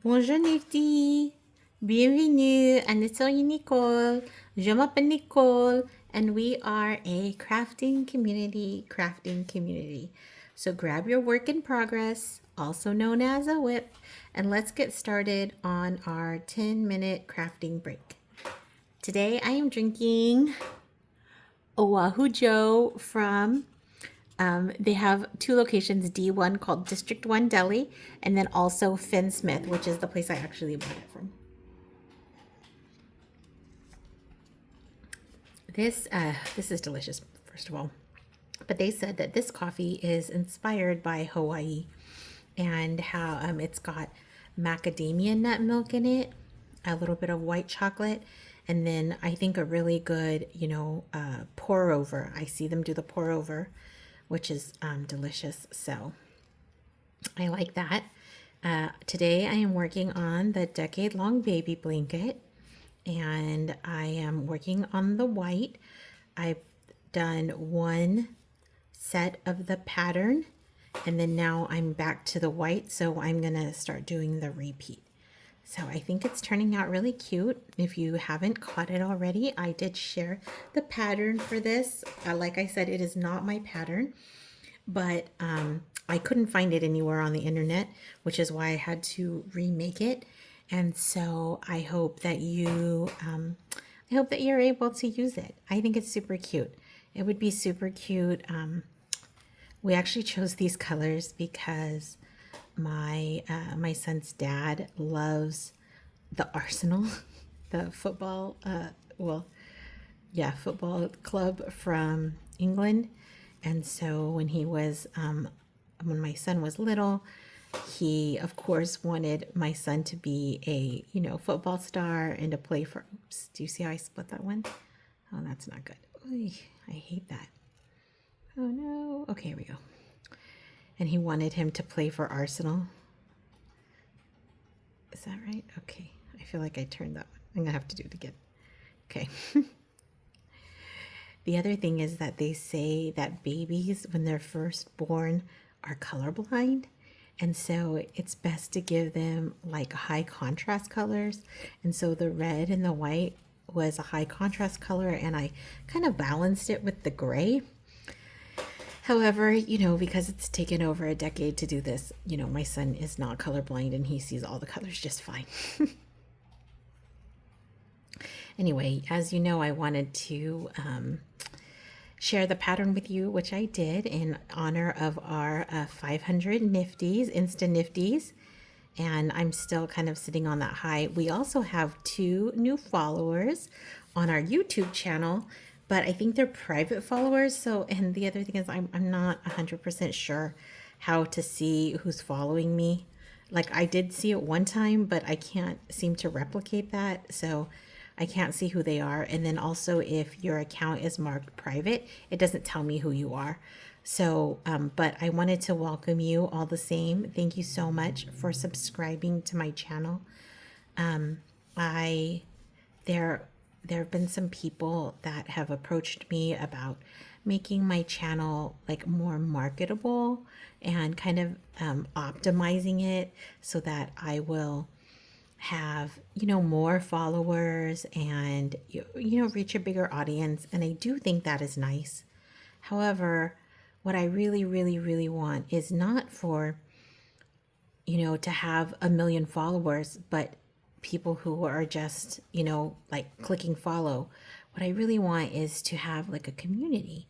Bonjour Nifty, bienvenue à kNiterieNicole. Je m'appelle Nicole, and we are a crafting community. So grab your work in progress, also known as a whip, and let's get started on our 10-minute crafting break. Today I am drinking Oahu Joe from they have two locations, D1 called District 1 Deli, and then also Finn Smith, which is the place I actually bought it from. This is delicious, first of all. But they said that this coffee is inspired by Hawaii and how it's got macadamia nut milk in it, a little bit of white chocolate, and then I think a really good, pour over. I see them do the pour over, which is delicious. So I like that. Today I am working on the decade-long baby blanket, and I am working on the white. I've done one set of the pattern, and then now I'm back to the white, so I'm gonna start doing the repeat. So I think it's turning out really cute. If you haven't caught it already, I did share the pattern for this. Like I said, it is not my pattern, but I couldn't find it anywhere on the internet, which is why I had to remake it. And so I hope that you're able to use it. I think it's super cute. It would be super cute. We actually chose these colors because my son's dad loves the Arsenal, the football football club from England. And so when my son was little, he of course wanted my son to be a football star and to play for. Oops, do you see how I split that one? Oh, that's not good. Oy, I hate that. Oh no. Okay, here we go. And he wanted him to play for Arsenal. Is that right? Okay. I feel like I turned that one. I'm gonna have to do it again. Okay. The other thing is that they say that babies, when they're first born, are colorblind. And so it's best to give them like high contrast colors. And so the red and the white was a high contrast color, and I kind of balanced it with the gray. However, because it's taken over a decade to do this, my son is not colorblind and he sees all the colors just fine. Anyway, as you know, I wanted to share the pattern with you, which I did in honor of our 500 Nifties, Insta Nifties. And I'm still kind of sitting on that high. We also have 2 new followers on our YouTube channel, but I think they're private followers. So, and the other thing is I'm not 100% sure how to see who's following me. Like I did see it one time, but I can't seem to replicate that. So I can't see who they are. And then also if your account is marked private, it doesn't tell me who you are. So, but I wanted to welcome you all the same. Thank you so much for subscribing to my channel. I there have been some people that have approached me about making my channel like more marketable and kind of optimizing it so that I will have more followers and reach a bigger audience, and I do think that is nice. However, what I really really really want is not for to have a million followers, but people who are just like clicking follow. What I really want is to have like a community.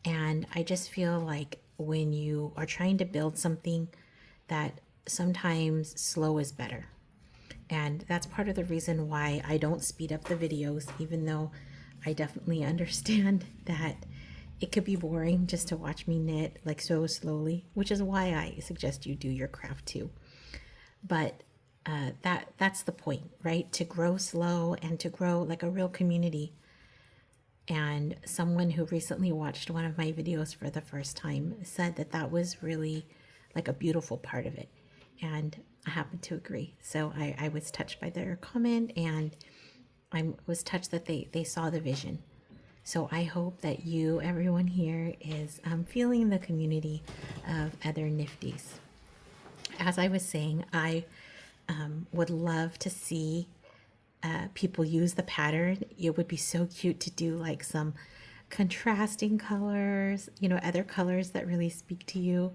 And I just feel like when you are trying to build something, that sometimes slow is better. And that's part of the reason why I don't speed up the videos, even though I definitely understand that it could be boring just to watch me knit like so slowly, which is why I suggest you do your craft too. But that's the point, right? To grow slow and to grow like a real community. And someone who recently watched one of my videos for the first time said that that was really like a beautiful part of it. And I happen to agree. So I was touched by their comment, and I was touched that they saw the vision. So I hope that everyone here, is feeling the community of other Nifties. As I was saying, I would love to see people use the pattern. It would be so cute to do like some contrasting colors, you know, other colors that really speak to you.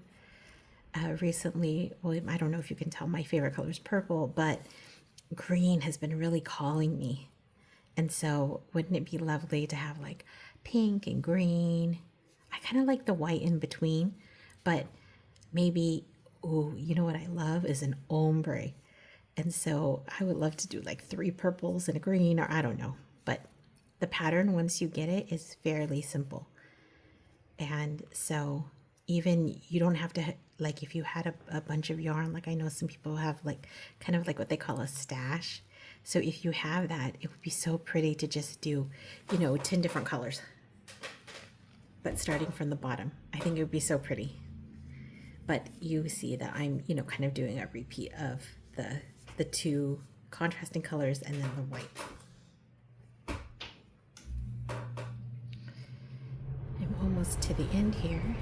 Recently, well, I don't know if you can tell, my favorite color is purple, but green has been really calling me. And so wouldn't it be lovely to have like pink and green? I kind of like the white in between, but maybe, oh, you know what I love is an ombre. And so I would love to do like 3 purples and a green, or I don't know. But the pattern, once you get it, is fairly simple. And so even you don't have to, like if you had a bunch of yarn, like I know some people have like kind of like what they call a stash. So if you have that, it would be so pretty to just do, you know, 10 different colors. But starting from the bottom, I think it would be so pretty. But you see that I'm, you know, kind of doing a repeat of the 2 contrasting colors and then the white. I'm almost to the end here.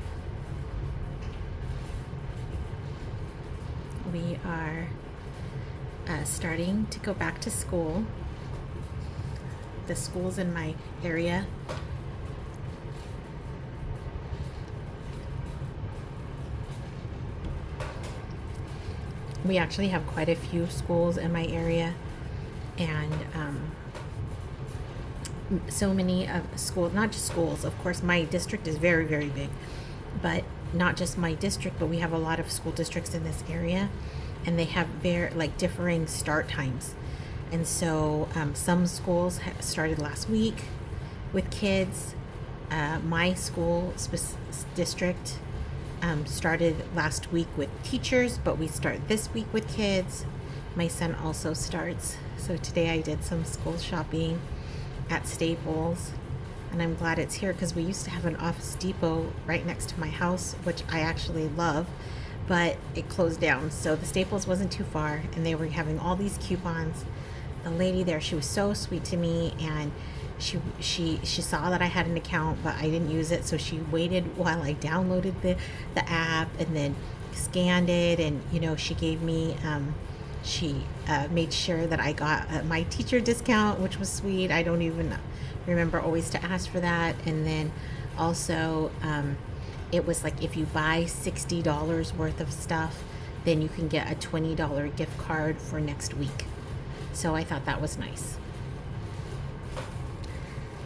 We are starting to go back to school. The schools in my area we actually have quite a few schools in my area, and so many of schools, not just schools, of course my district is very, very big, but not just my district, but we have a lot of school districts in this area, and they have very like differing start times. And so some schools started last week with kids. My school district started last week with teachers, but we start this week with kids. My son also starts. So today I did some school shopping at Staples, and I'm glad it's here because we used to have an Office Depot right next to my house, which I actually love, but it closed down. So the Staples wasn't too far, and they were having all these coupons. The lady there, she was so sweet to me, and she saw that I had an account, but I didn't use it, so she waited while I downloaded the app and then scanned it, and you know, she gave me she made sure that I got my teacher discount, which was sweet. I don't even remember always to ask for that. And then also it was like if you buy $60 worth of stuff, then you can get a $20 gift card for next week. So I thought that was nice.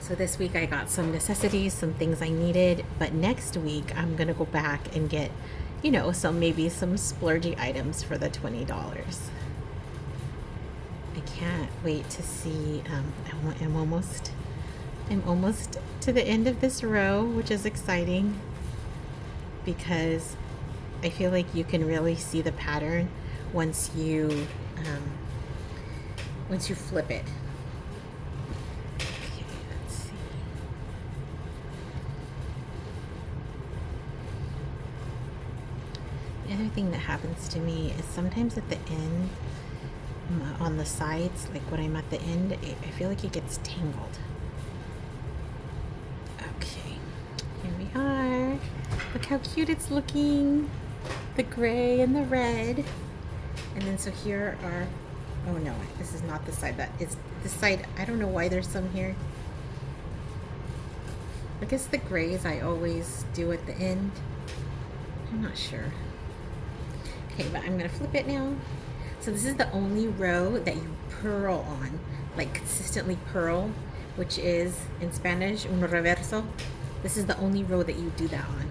So this week I got some necessities, some things I needed, but next week I'm gonna go back and get, you know, maybe some splurgy items for the $20. I can't wait to see. I'm almost to the end of this row, which is exciting because I feel like you can really see the pattern once you flip it. Okay, let's see. The other thing that happens to me is sometimes at the end, on the sides, like when I'm at the end, I feel like it gets tangled. Okay, here we are. Look how cute it's looking. The gray and the red. And then so here are, oh no, this is not the side. That is this side. I don't know why there's some here. I guess the grays I always do at the end. I'm not sure. Okay, but I'm gonna flip it now. So this is the only row that you purl on, like consistently purl, which is in Spanish, un reverso. This is the only row that you do that on,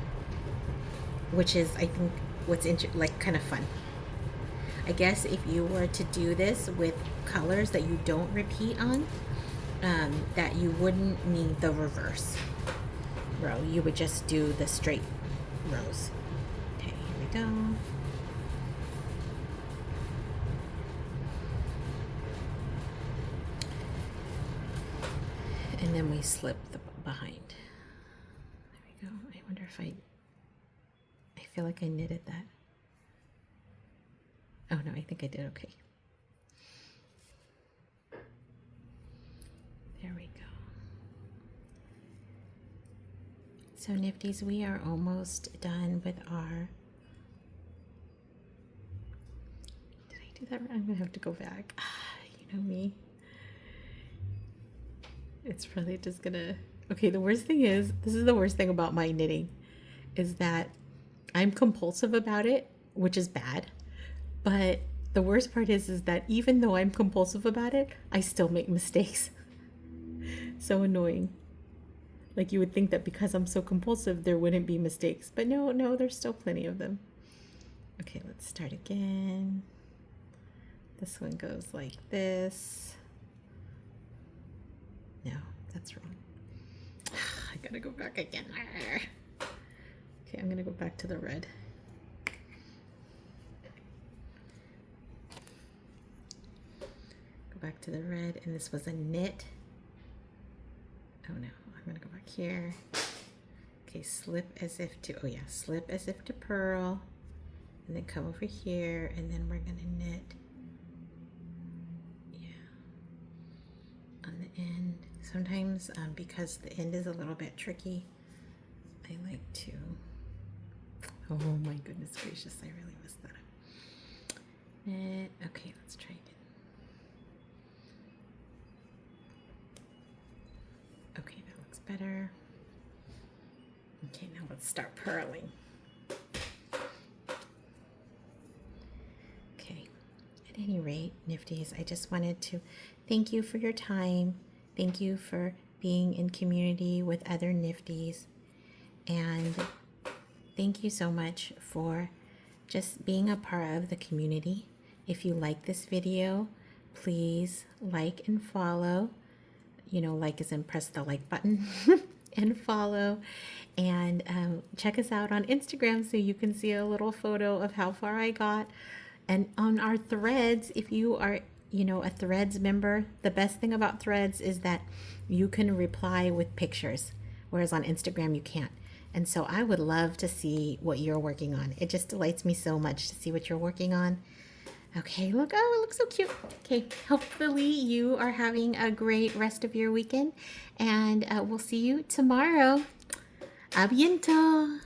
which is, I think, what's like kind of fun. I guess if you were to do this with colors that you don't repeat on, that you wouldn't need the reverse row. You would just do the straight rows. Okay, here we go. And then we slip the behind. There we go. I wonder if I feel like I knitted that. Oh no, I think I did okay. There we go. So Nifties, we are almost done with our, did I do that? I'm gonna have to go back. You know me. It's probably just gonna... Okay, the worst thing is, this is the worst thing about my knitting, is that I'm compulsive about it, which is bad. But the worst part is that even though I'm compulsive about it, I still make mistakes. So annoying. Like, you would think that because I'm so compulsive, there wouldn't be mistakes. But no, there's still plenty of them. Okay, let's start again. This one goes like this. No, that's wrong. I gotta go back again. Okay, I'm gonna go back to the red. Go back to the red, and this was a knit. Oh no, I'm gonna go back here. Okay, slip as if to, oh yeah, slip as if to purl, and then come over here, and then we're gonna knit, yeah, on the end. Sometimes, because the end is a little bit tricky, I like to, oh my goodness gracious, I really messed that up. Knit, okay, let's try again. Okay, that looks better. Okay, now let's start purling. Okay, at any rate, Nifties, I just wanted to thank you for your time. Thank you for being in community with other Nifties. And thank you so much for just being a part of the community. If you like this video, please like and follow. You know, like as in press the like button and follow. And check us out on Instagram so you can see a little photo of how far I got. And on our threads, if you are, you know, a threads member, the best thing about threads is that you can reply with pictures, whereas on Instagram you can't. And so I would love to see what you're working on. It just delights me so much to see what you're working on. Okay, look, oh, it looks so cute. Okay, hopefully you are having a great rest of your weekend, and we'll see you tomorrow. A bientôt.